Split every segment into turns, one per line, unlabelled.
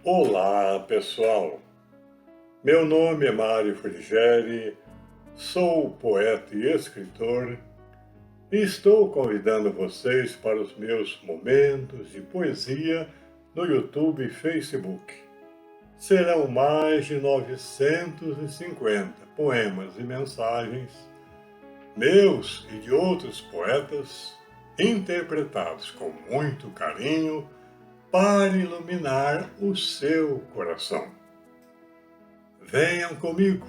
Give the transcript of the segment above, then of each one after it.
Olá, pessoal! Meu nome é Mário Frigeri, sou poeta e escritor e estou convidando vocês para os meus momentos de poesia no YouTube e Facebook. Serão mais de 950 poemas e mensagens, meus e de outros poetas, interpretados com muito carinho para iluminar o seu coração. Venham comigo!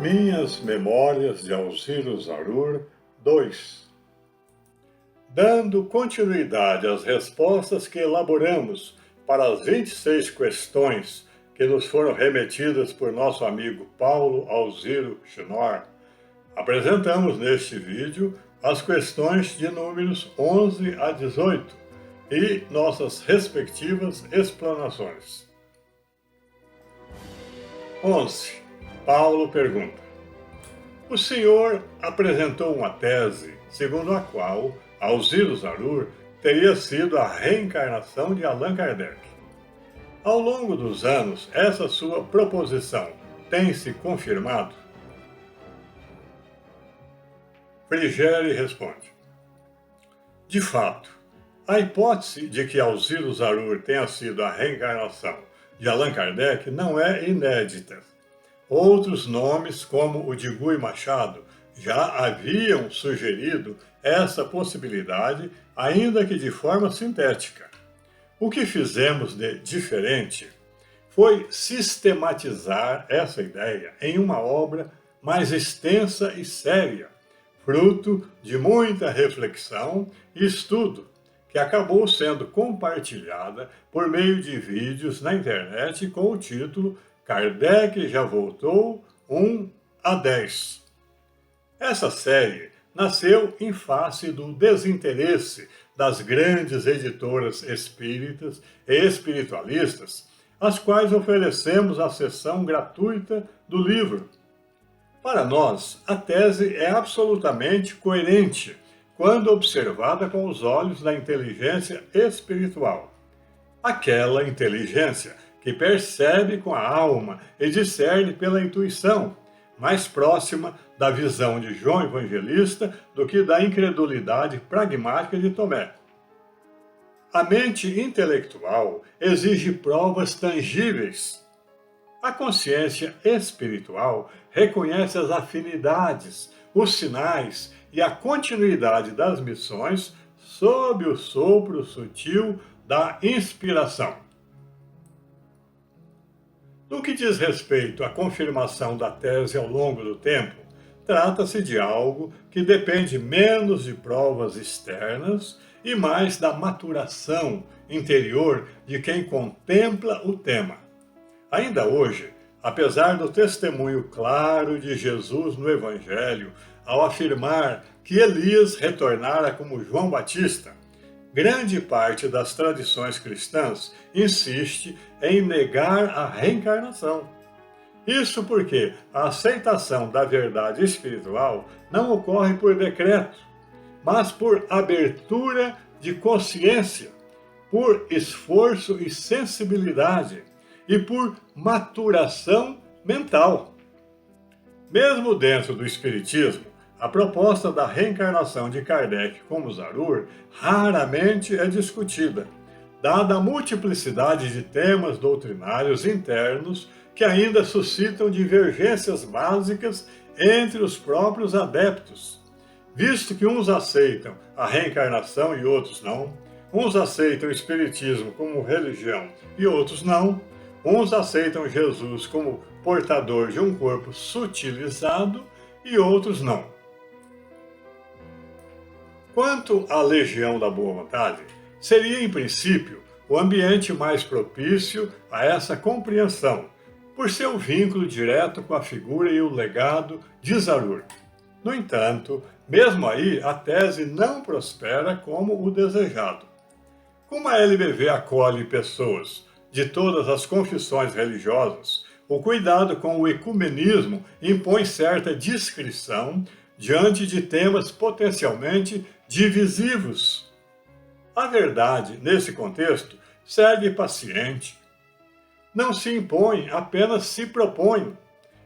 Minhas Memórias de Alziro Zarur 2. Dando continuidade às respostas que elaboramos para as 26 questões que nos foram remetidas por nosso amigo Paulo Alziro Schnorr, apresentamos neste vídeo as questões de números 11 a 18 e nossas respectivas explanações. 11. Paulo pergunta: o senhor apresentou uma tese segundo a qual Alziro Zarur teria sido a reencarnação de Allan Kardec. Ao longo dos anos, essa sua proposição tem se confirmado? Frigeri responde: de fato, a hipótese de que Alziro Zarur tenha sido a reencarnação de Allan Kardec não é inédita. Outros nomes, como o de Guy Machado, já haviam sugerido essa possibilidade, ainda que de forma sintética. O que fizemos de diferente foi sistematizar essa ideia em uma obra mais extensa e séria, fruto de muita reflexão e estudo, que acabou sendo compartilhada por meio de vídeos na internet com o título Kardec já voltou 1 a 10. Essa série nasceu em face do desinteresse das grandes editoras espíritas e espiritualistas, às quais oferecemos a sessão gratuita do livro. Para nós, a tese é absolutamente coerente quando observada com os olhos da inteligência espiritual. Aquela inteligência que percebe com a alma e discerne pela intuição, mais próxima da visão de João Evangelista do que da incredulidade pragmática de Tomé. A mente intelectual exige provas tangíveis. A consciência espiritual reconhece as afinidades, os sinais e a continuidade das missões sob o sopro sutil da inspiração. No que diz respeito à confirmação da tese ao longo do tempo, trata-se de algo que depende menos de provas externas e mais da maturação interior de quem contempla o tema. Ainda hoje, apesar do testemunho claro de Jesus no Evangelho ao afirmar que Elias retornara como João Batista, grande parte das tradições cristãs insiste em negar a reencarnação. Isso porque a aceitação da verdade espiritual não ocorre por decreto, mas por abertura de consciência, por esforço e sensibilidade e por maturação mental. Mesmo dentro do Espiritismo, a proposta da reencarnação de Kardec como Zarur raramente é discutida, dada a multiplicidade de temas doutrinários internos que ainda suscitam divergências básicas entre os próprios adeptos, visto que uns aceitam a reencarnação e outros não, uns aceitam o Espiritismo como religião e outros não, uns aceitam Jesus como portador de um corpo sutilizado e outros não. Quanto à Legião da Boa Vontade, seria, em princípio, o ambiente mais propício a essa compreensão, por seu vínculo direto com a figura e o legado de Zarur. No entanto, mesmo aí, a tese não prospera como o desejado. Como a LBV acolhe pessoas de todas as confissões religiosas, o cuidado com o ecumenismo impõe certa discrição diante de temas potencialmente divisivos. A verdade, nesse contexto, segue paciente. Não se impõe, apenas se propõe.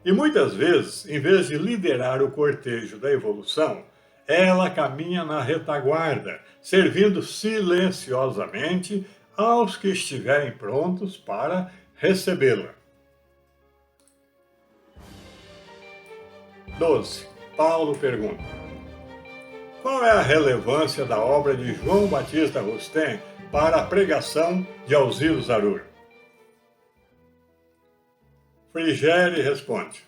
E muitas vezes, em vez de liderar o cortejo da evolução, ela caminha na retaguarda, servindo silenciosamente aos que estiverem prontos para recebê-la. 12. Paulo pergunta: qual é a relevância da obra de João Batista Rustem para a pregação de Alcídio Zarur? Frigeri responde: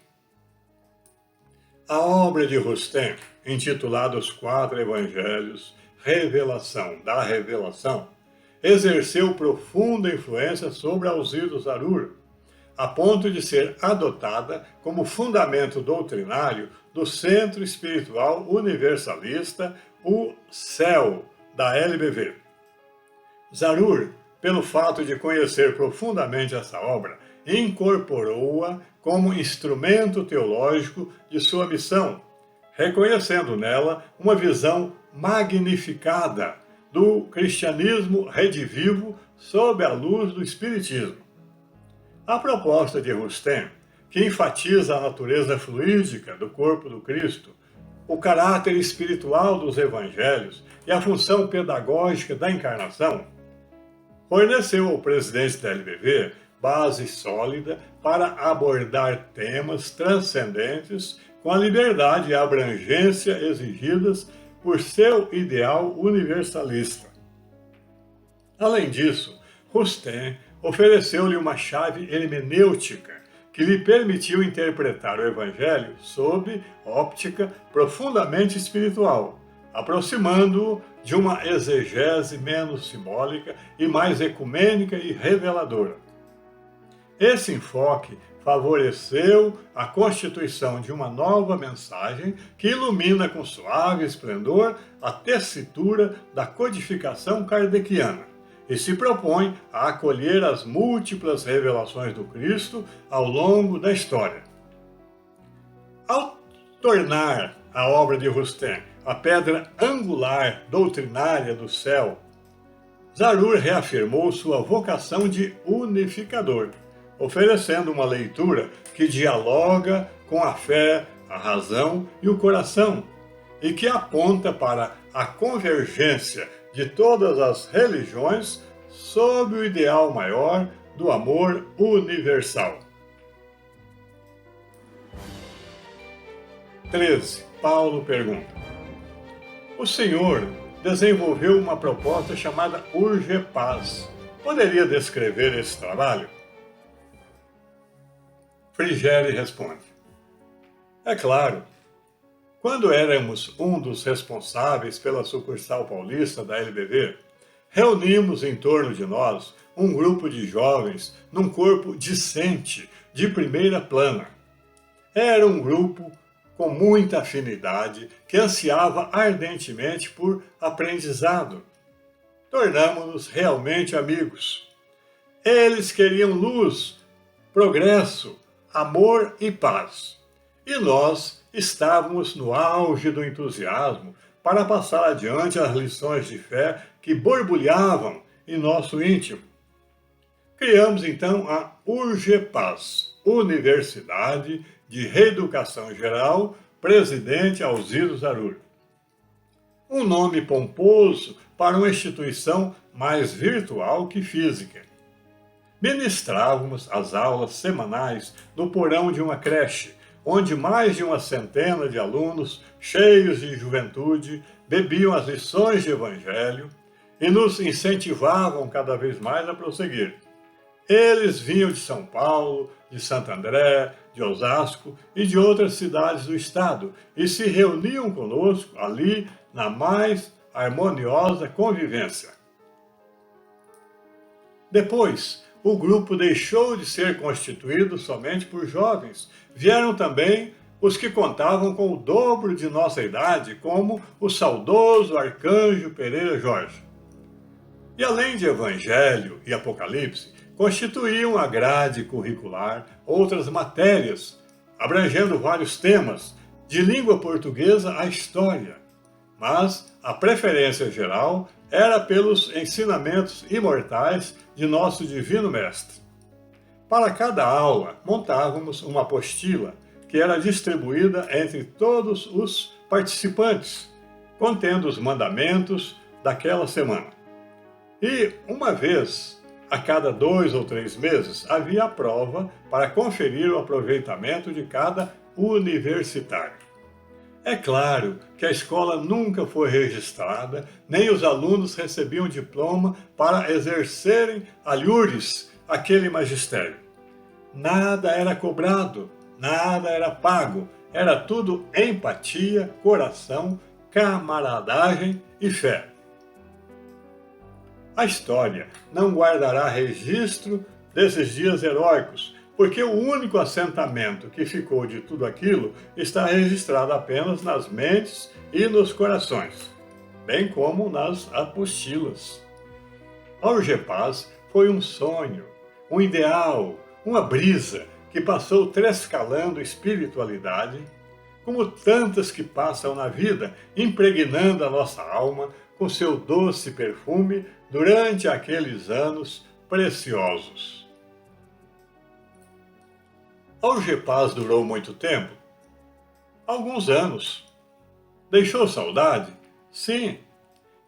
a obra de Rustem, intitulada Os Quatro Evangelhos, Revelação da Revelação, exerceu profunda influência sobre Alcídio Zarur, a ponto de ser adotada como fundamento doutrinário do Centro Espiritual Universalista, o CEL, da LBV. Zarur, pelo fato de conhecer profundamente essa obra, incorporou-a como instrumento teológico de sua missão, reconhecendo nela uma visão magnificada do cristianismo redivivo sob a luz do Espiritismo. A proposta de Rustem, que enfatiza a natureza fluídica do corpo do Cristo, o caráter espiritual dos evangelhos e a função pedagógica da encarnação, forneceu ao presidente da LBV base sólida para abordar temas transcendentes com a liberdade e a abrangência exigidas por seu ideal universalista. Além disso, Rustem ofereceu-lhe uma chave hermenêutica que lhe permitiu interpretar o Evangelho sob óptica profundamente espiritual, aproximando-o de uma exegese menos simbólica e mais ecumênica e reveladora. Esse enfoque favoreceu a constituição de uma nova mensagem que ilumina com suave esplendor a tessitura da codificação kardeciana e se propõe a acolher as múltiplas revelações do Cristo ao longo da história. Ao tornar a obra de Rustem a pedra angular doutrinária do céu, Zarur reafirmou sua vocação de unificador, oferecendo uma leitura que dialoga com a fé, a razão e o coração, e que aponta para a convergência de todas as religiões sob o ideal maior do amor universal. 13. Paulo pergunta: o Senhor desenvolveu uma proposta chamada Urgepaz. Poderia descrever esse trabalho? Frigeri responde: é claro. Quando éramos um dos responsáveis pela sucursal paulista da LBV, reunimos em torno de nós um grupo de jovens num corpo discente, de primeira plana. Era um grupo com muita afinidade, que ansiava ardentemente por aprendizado. Tornamo-nos realmente amigos. Eles queriam luz, progresso, amor e paz. E nós estávamos no auge do entusiasmo para passar adiante as lições de fé que borbulhavam em nosso íntimo. Criamos então a Urgepaz, Universidade de Reeducação Geral, Presidente Alcídio Zarur. Um nome pomposo para uma instituição mais virtual que física. Ministrávamos as aulas semanais no porão de uma creche, onde mais de uma centena de alunos, cheios de juventude, bebiam as lições de Evangelho e nos incentivavam cada vez mais a prosseguir. Eles vinham de São Paulo, de Santo André, de Osasco e de outras cidades do estado e se reuniam conosco ali na mais harmoniosa convivência. Depois, o grupo deixou de ser constituído somente por jovens. Vieram também os que contavam com o dobro de nossa idade, como o saudoso Arcanjo Pereira Jorge. E além de Evangelho e Apocalipse, constituíam a grade curricular outras matérias, abrangendo vários temas, de língua portuguesa à história, mas a preferência geral era pelos ensinamentos imortais de nosso Divino Mestre. Para cada aula, montávamos uma apostila que era distribuída entre todos os participantes, contendo os mandamentos daquela semana. E, uma vez a cada 2 ou 3 meses, havia a prova para conferir o aproveitamento de cada universitário. É claro que a escola nunca foi registrada, nem os alunos recebiam diploma para exercerem alhures aquele magistério. Nada era cobrado, nada era pago, era tudo empatia, coração, camaradagem e fé. A história não guardará registro desses dias heróicos, porque o único assentamento que ficou de tudo aquilo está registrado apenas nas mentes e nos corações, bem como nas apostilas. A Urgepaz foi um sonho, um ideal, uma brisa que passou trescalando espiritualidade, como tantas que passam na vida, impregnando a nossa alma com seu doce perfume durante aqueles anos preciosos. A Urgepaz durou muito tempo? Alguns anos. Deixou saudade? Sim.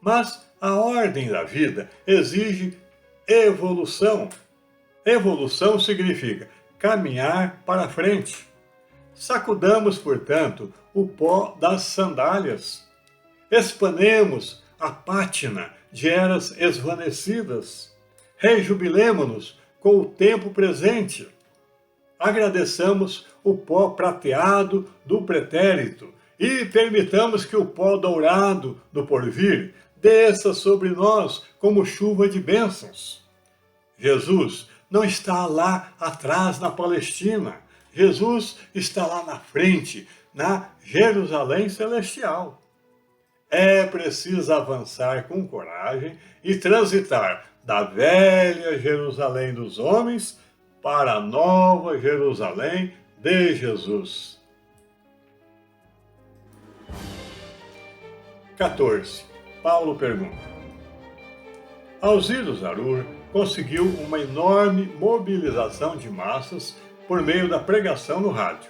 Mas a ordem da vida exige evolução. Evolução significa caminhar para frente. Sacudamos, portanto, o pó das sandálias. Expanemos a pátina de eras esvanecidas. Rejubilemo-nos com o tempo presente. Agradeçamos o pó prateado do pretérito e permitamos que o pó dourado do porvir desça sobre nós como chuva de bênçãos. Jesus não está lá atrás na Palestina. Jesus está lá na frente, na Jerusalém Celestial. É preciso avançar com coragem e transitar da velha Jerusalém dos homens para a nova Jerusalém de Jesus. 14. Paulo pergunta. Alcides Zarur conseguiu uma enorme mobilização de massas por meio da pregação no rádio.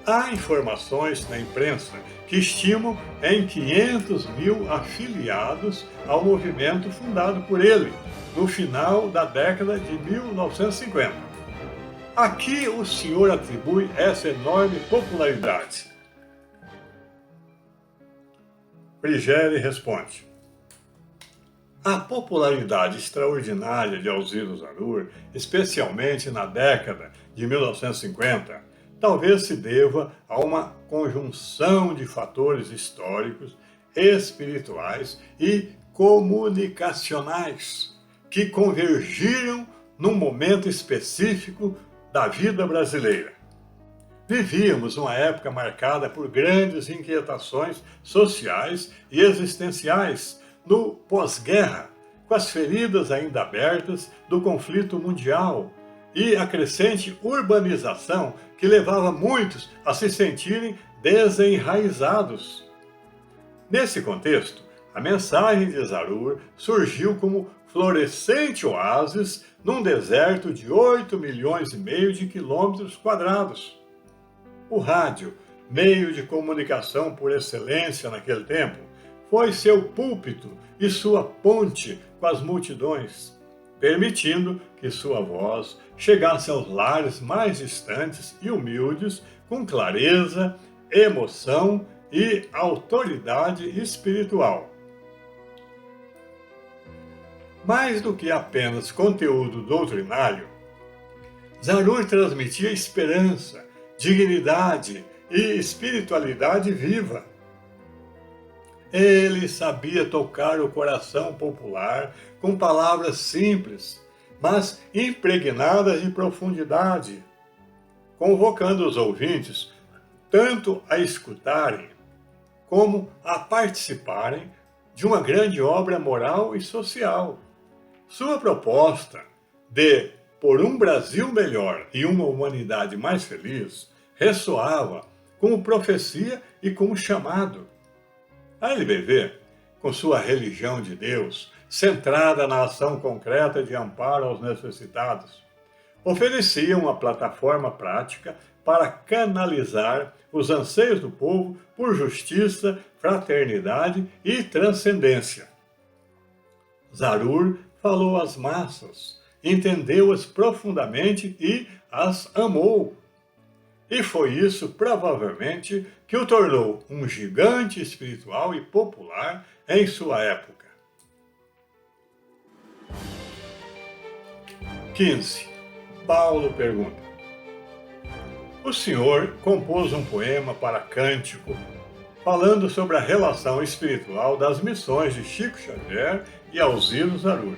Há informações na imprensa que estimam em 500 mil afiliados ao movimento fundado por ele, no final da década de 1950. A que o senhor atribui essa enorme popularidade? Frigeri responde. A popularidade extraordinária de Alcides Zarur, especialmente na década de 1950, talvez se deva a uma conjunção de fatores históricos, espirituais e comunicacionais que convergiram num momento específico da vida brasileira. Vivíamos uma época marcada por grandes inquietações sociais e existenciais no pós-guerra, com as feridas ainda abertas do conflito mundial e a crescente urbanização que levava muitos a se sentirem desenraizados. Nesse contexto, a mensagem de Zarur surgiu como florescente oásis num deserto de 8 milhões e meio de quilômetros quadrados. O rádio, meio de comunicação por excelência naquele tempo, foi seu púlpito e sua ponte com as multidões, permitindo que sua voz chegasse aos lares mais distantes e humildes com clareza, emoção e autoridade espiritual. Mais do que apenas conteúdo doutrinário, Zarur transmitia esperança, dignidade e espiritualidade viva. Ele sabia tocar o coração popular com palavras simples, mas impregnadas de profundidade, convocando os ouvintes tanto a escutarem como a participarem de uma grande obra moral e social. Sua proposta de por um Brasil melhor e uma humanidade mais feliz ressoava como profecia e como chamado. A LBV, com sua religião de Deus, centrada na ação concreta de amparo aos necessitados, oferecia uma plataforma prática para canalizar os anseios do povo por justiça, fraternidade e transcendência. Zarur falou às massas, entendeu-as profundamente e as amou. E foi isso, provavelmente, que o tornou um gigante espiritual e popular em sua época. 15. Paulo pergunta: o senhor compôs um poema para cântico falando sobre a relação espiritual das missões de Chico Xavier e Alziro Zarur.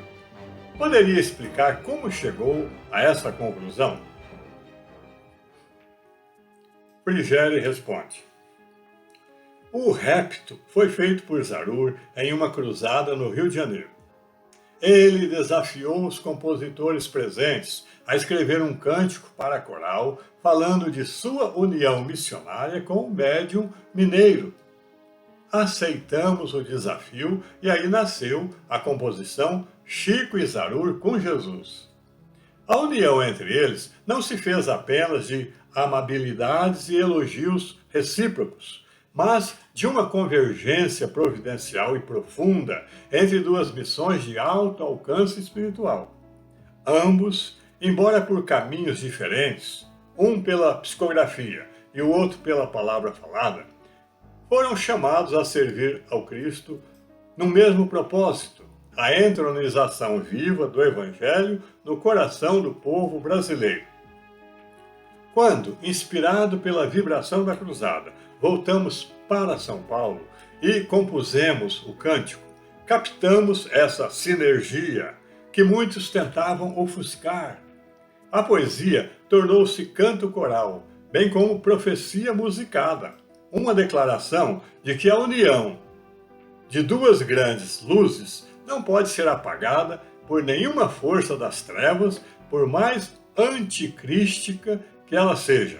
Poderia explicar como chegou a essa conclusão? Frigério responde: o repto foi feito por Zarur em uma cruzada no Rio de Janeiro. Ele desafiou os compositores presentes a escrever um cântico para coral falando de sua união missionária com o médium mineiro. Aceitamos o desafio e aí nasceu a composição Chico e Zarur com Jesus. A união entre eles não se fez apenas de amabilidades e elogios recíprocos, mas de uma convergência providencial e profunda entre duas missões de alto alcance espiritual. Ambos, embora por caminhos diferentes, um pela psicografia e o outro pela palavra falada, foram chamados a servir ao Cristo no mesmo propósito, a entronização viva do Evangelho no coração do povo brasileiro. Quando, inspirado pela vibração da cruzada, voltamos para São Paulo e compusemos o cântico, captamos essa sinergia que muitos tentavam ofuscar. A poesia tornou-se canto coral, bem como profecia musicada, uma declaração de que a união de duas grandes luzes não pode ser apagada por nenhuma força das trevas, por mais anticrística que ela seja.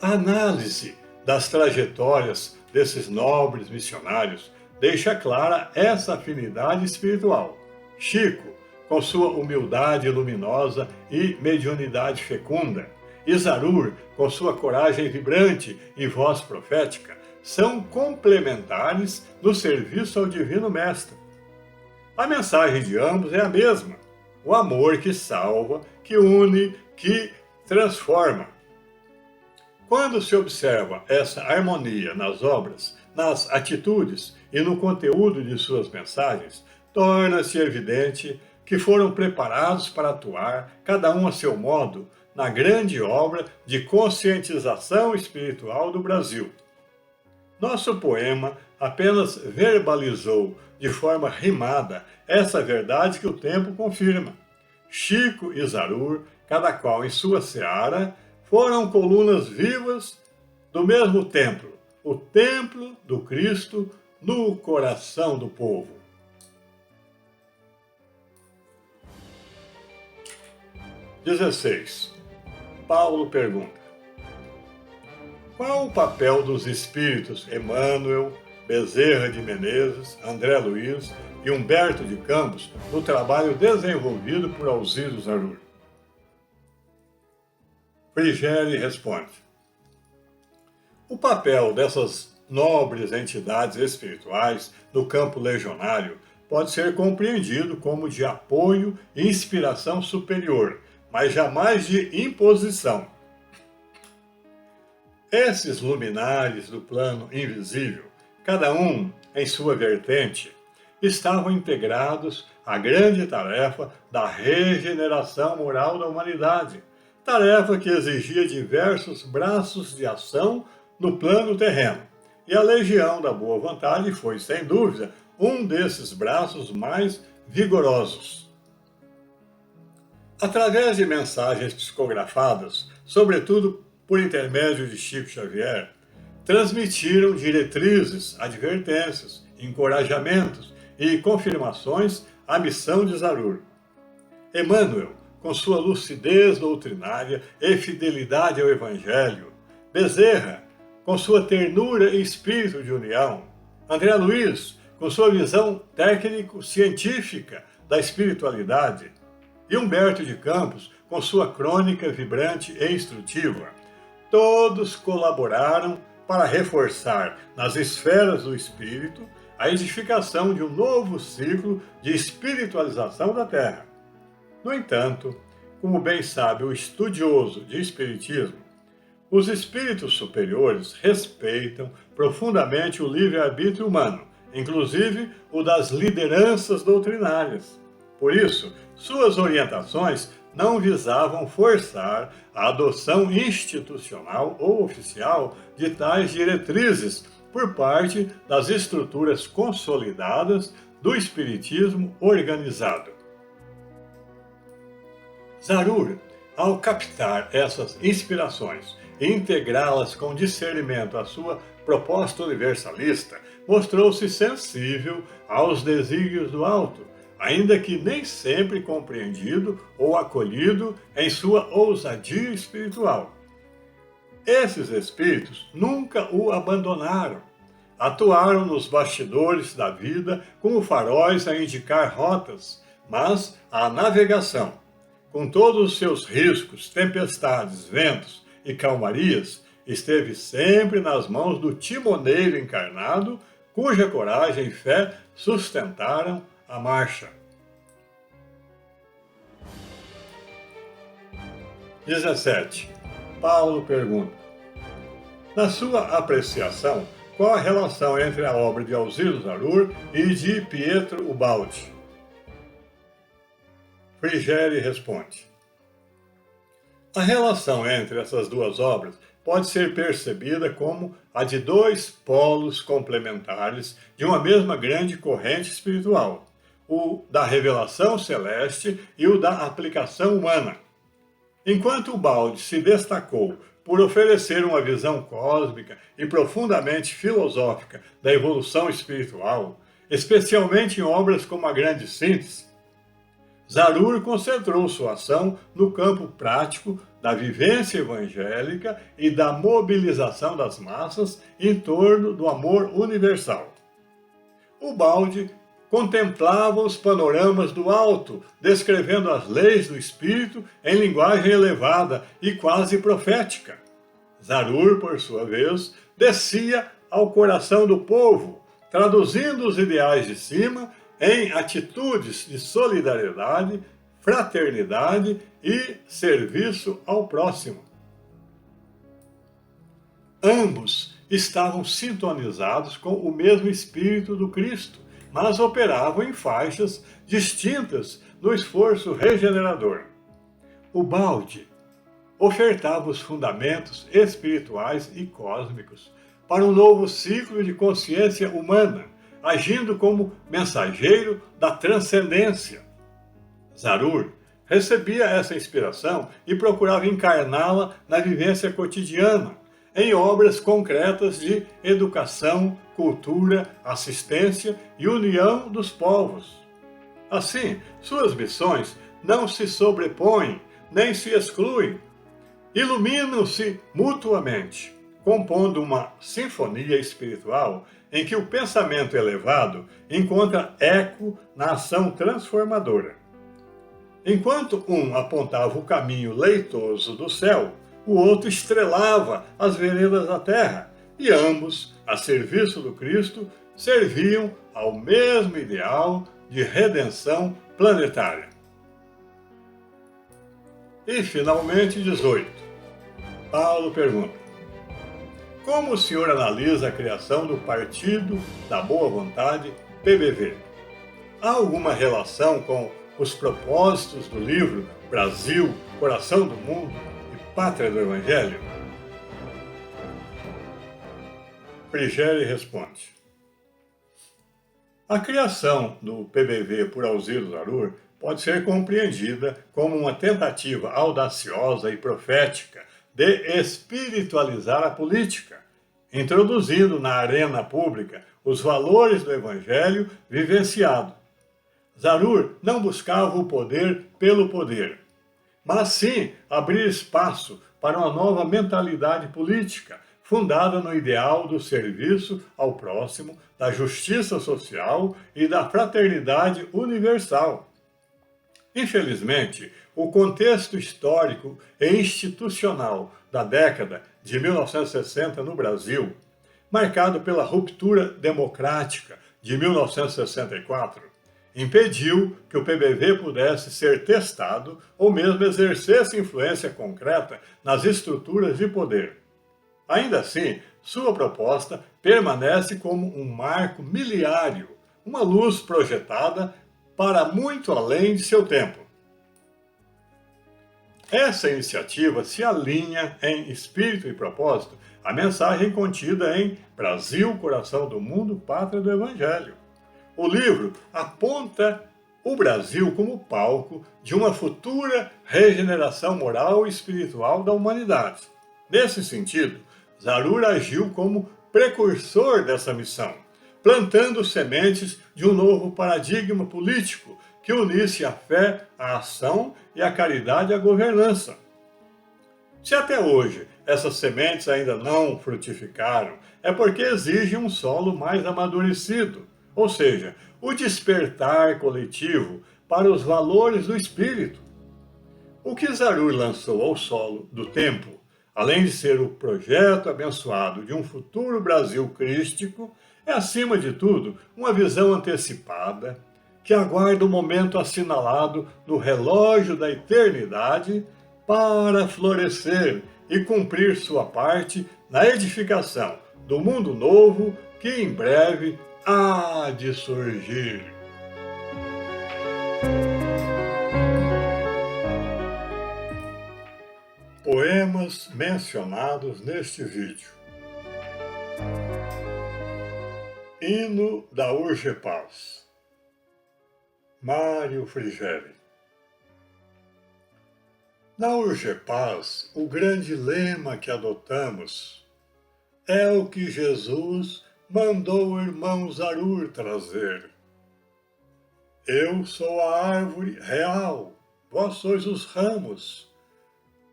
A análise das trajetórias desses nobres missionários deixa clara essa afinidade espiritual. Chico, com sua humildade luminosa e mediunidade fecunda, e Zarur, com sua coragem vibrante e voz profética, são complementares no serviço ao Divino Mestre. A mensagem de ambos é a mesma: o amor que salva, que une, que transforma. Quando se observa essa harmonia nas obras, nas atitudes e no conteúdo de suas mensagens, torna-se evidente que foram preparados para atuar, cada um a seu modo, na grande obra de conscientização espiritual do Brasil. Nosso poema apenas verbalizou de forma rimada essa verdade que o tempo confirma. Chico e Zarur, cada qual em sua seara, foram colunas vivas do mesmo templo, o templo do Cristo no coração do povo. 16. Paulo pergunta: qual o papel dos espíritos Emmanuel, Bezerra de Menezes, André Luiz e Humberto de Campos no trabalho desenvolvido por Alziro Zarur? Frigério responde: o papel dessas nobres entidades espirituais no campo legionário pode ser compreendido como de apoio e inspiração superior, mas jamais de imposição. Esses luminares do plano invisível, cada um em sua vertente, estavam integrados à grande tarefa da regeneração moral da humanidade, tarefa que exigia diversos braços de ação no plano terreno. E a Legião da Boa Vontade foi, sem dúvida, um desses braços mais vigorosos. Através de mensagens psicografadas, sobretudo por intermédio de Chico Xavier, transmitiram diretrizes, advertências, encorajamentos e confirmações à missão de Zarur. Emmanuel, com sua lucidez doutrinária e fidelidade ao Evangelho, Bezerra, com sua ternura e espírito de união, André Luiz, com sua visão técnico-científica da espiritualidade, e Humberto de Campos, com sua crônica vibrante e instrutiva. Todos colaboraram para reforçar nas esferas do espírito a edificação de um novo ciclo de espiritualização da Terra. No entanto, como bem sabe o estudioso de espiritismo, os espíritos superiores respeitam profundamente o livre-arbítrio humano, inclusive o das lideranças doutrinárias. Por isso, suas orientações não visavam forçar a adoção institucional ou oficial de tais diretrizes por parte das estruturas consolidadas do espiritismo organizado. Zarur, ao captar essas inspirações e integrá-las com discernimento à sua proposta universalista, mostrou-se sensível aos desígnios do alto, ainda que nem sempre compreendido ou acolhido em sua ousadia espiritual. Esses espíritos nunca o abandonaram. Atuaram nos bastidores da vida como faróis a indicar rotas, mas a navegação, com todos os seus riscos, tempestades, ventos e calmarias, esteve sempre nas mãos do timoneiro encarnado, cuja coragem e fé sustentaram a marcha. 17. Paulo pergunta: na sua apreciação, qual a relação entre a obra de Alzira Zarur e de Pietro Ubaldi? Frigeri responde: a relação entre essas duas obras pode ser percebida como a de dois polos complementares de uma mesma grande corrente espiritual, o da revelação celeste e o da aplicação humana. Enquanto Ubaldi se destacou por oferecer uma visão cósmica e profundamente filosófica da evolução espiritual, especialmente em obras como A Grande Síntese, Zarur concentrou sua ação no campo prático da vivência evangélica e da mobilização das massas em torno do amor universal. Ubaldi contemplava os panoramas do alto, descrevendo as leis do espírito em linguagem elevada e quase profética. Zarur, por sua vez, descia ao coração do povo, traduzindo os ideais de cima em atitudes de solidariedade, fraternidade e serviço ao próximo. Ambos estavam sintonizados com o mesmo Espírito do Cristo, mas operavam em faixas distintas no esforço regenerador. Ubaldi ofertava os fundamentos espirituais e cósmicos para um novo ciclo de consciência humana, agindo como mensageiro da transcendência. Zarur recebia essa inspiração e procurava encarná-la na vivência cotidiana, em obras concretas de educação, cultura, assistência e união dos povos. Assim, suas missões não se sobrepõem nem se excluem, iluminam-se mutuamente, compondo uma sinfonia espiritual em que o pensamento elevado encontra eco na ação transformadora. Enquanto um apontava o caminho leitoso do céu, o outro estrelava as veredas da terra, e ambos, a serviço do Cristo, serviam ao mesmo ideal de redenção planetária. E, finalmente, 18. Paulo pergunta: como o senhor analisa a criação do Partido da Boa Vontade, PBV? Há alguma relação com os propósitos do livro Brasil, Coração do Mundo e Pátria do Evangelho? Frigeri responde: a criação do PBV por Alzira Zarur pode ser compreendida como uma tentativa audaciosa e profética de espiritualizar a política, introduzindo na arena pública os valores do Evangelho vivenciado. Zarur não buscava o poder pelo poder, mas sim abrir espaço para uma nova mentalidade política, fundada no ideal do serviço ao próximo, da justiça social e da fraternidade universal. Infelizmente, o contexto histórico e institucional da década de 1960 no Brasil, marcado pela ruptura democrática de 1964, impediu que o PBV pudesse ser testado ou mesmo exercesse influência concreta nas estruturas de poder. Ainda assim, sua proposta permanece como um marco miliário, uma luz projetada para muito além de seu tempo. Essa iniciativa se alinha em espírito e propósito à mensagem contida em Brasil, Coração do Mundo, Pátria do Evangelho. O livro aponta o Brasil como palco de uma futura regeneração moral e espiritual da humanidade. Nesse sentido, Zarur agiu como precursor dessa missão, plantando sementes de um novo paradigma político que unisse a fé à ação e a caridade à governança. Se até hoje essas sementes ainda não frutificaram, é porque exigem um solo mais amadurecido, ou seja, o despertar coletivo para os valores do espírito. O que Zarur lançou ao solo do tempo, além de ser o projeto abençoado de um futuro Brasil crístico, é, acima de tudo, uma visão antecipada que aguarda o momento assinalado no relógio da eternidade para florescer e cumprir sua parte na edificação do mundo novo que em breve há de surgir. Poemas mencionados neste vídeo. Hino da UrgePaz, Mário Frigeri. Na UrgePaz, o grande lema que adotamos é o que Jesus mandou o irmão Zarur trazer. Eu sou a árvore real, vós sois os ramos.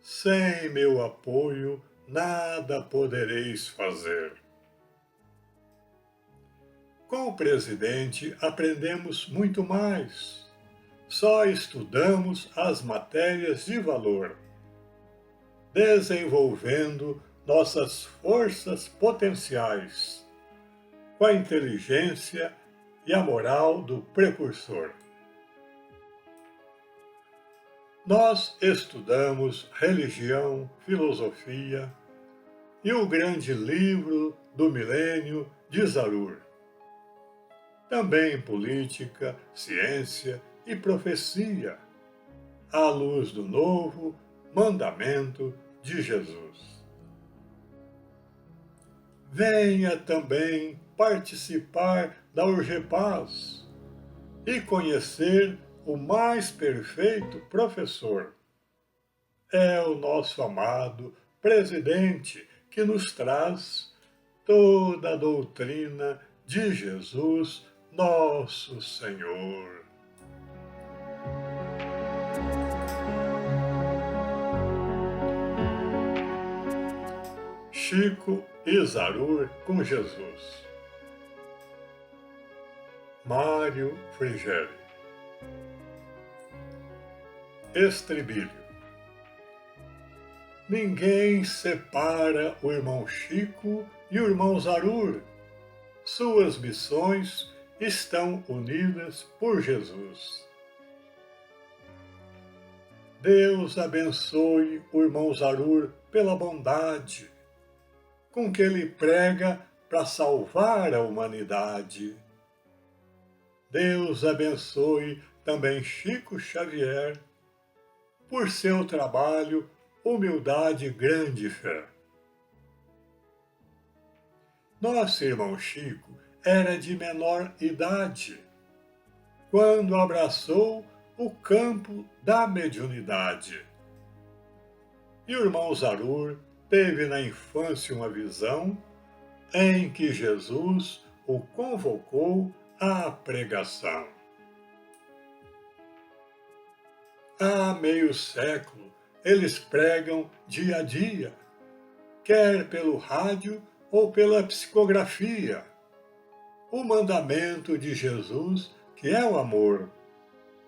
Sem meu apoio, nada podereis fazer. Com o presidente aprendemos muito mais. Só estudamos as matérias de valor, desenvolvendo nossas forças potenciais, com a inteligência e a moral do precursor. Nós estudamos religião, filosofia e o grande livro do milênio de Zarur. Também política, ciência e profecia, à luz do novo mandamento de Jesus. Venha também participar da UrgePaz e conhecer o mais perfeito professor. É o nosso amado presidente que nos traz toda a doutrina de Jesus, nosso Senhor. Chico e Zarur com Jesus. Mário Frigeri. Estribilho. Ninguém separa o irmão Chico e o irmão Zarur. Suas missões estão unidas por Jesus. Deus abençoe o irmão Zarur pela bondade com que ele prega para salvar a humanidade. Deus abençoe também Chico Xavier por seu trabalho, humildade e grande fé. Nosso irmão Chico era de menor idade quando abraçou o campo da mediunidade. E o irmão Zarur teve na infância uma visão em que Jesus o convocou à pregação. Há meio século, eles pregam dia a dia, quer pelo rádio ou pela psicografia, o mandamento de Jesus, que é o amor,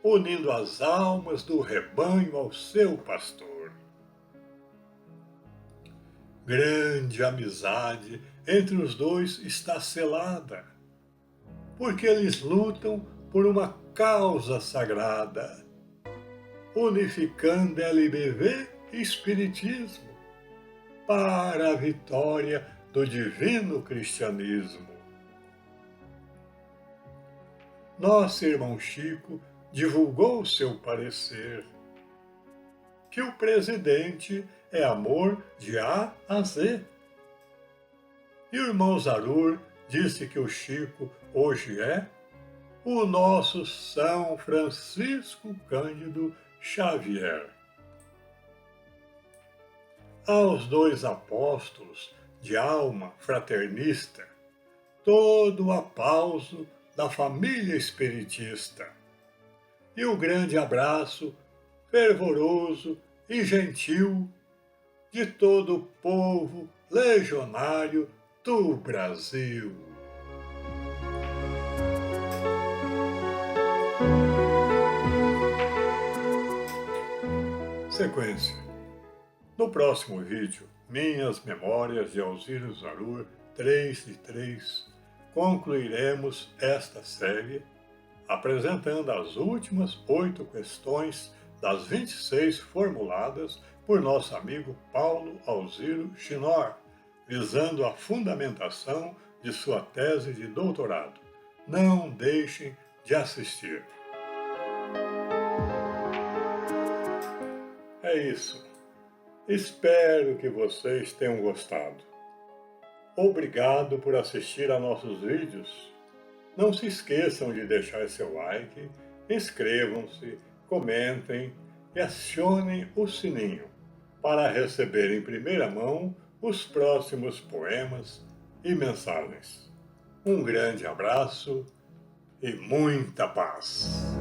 unindo as almas do rebanho ao seu pastor. Grande amizade entre os dois está selada, porque eles lutam por uma causa sagrada, unificando LBV e Espiritismo para a vitória do divino cristianismo. Nosso irmão Chico divulgou seu parecer, que o presidente é amor de A a Z. E o irmão Zarur disse que o Chico hoje é o nosso São Francisco Cândido Xavier. Aos dois apóstolos de alma fraternista, todo o aplauso da família espiritista e o grande abraço fervoroso e gentil de todo o povo legionário do Brasil. Sequência. No próximo vídeo, Minhas Memórias de Alziro Zarur 3 de 3, concluiremos esta série apresentando as últimas 8 questões das 26 formuladas por nosso amigo Paulo Alziro Chinor, visando a fundamentação de sua tese de doutorado. Não deixem de assistir. É isso. Espero que vocês tenham gostado. Obrigado por assistir a nossos vídeos. Não se esqueçam de deixar seu like, inscrevam-se, comentem e acionem o sininho para receber em primeira mão os próximos poemas e mensagens. Um grande abraço e muita paz!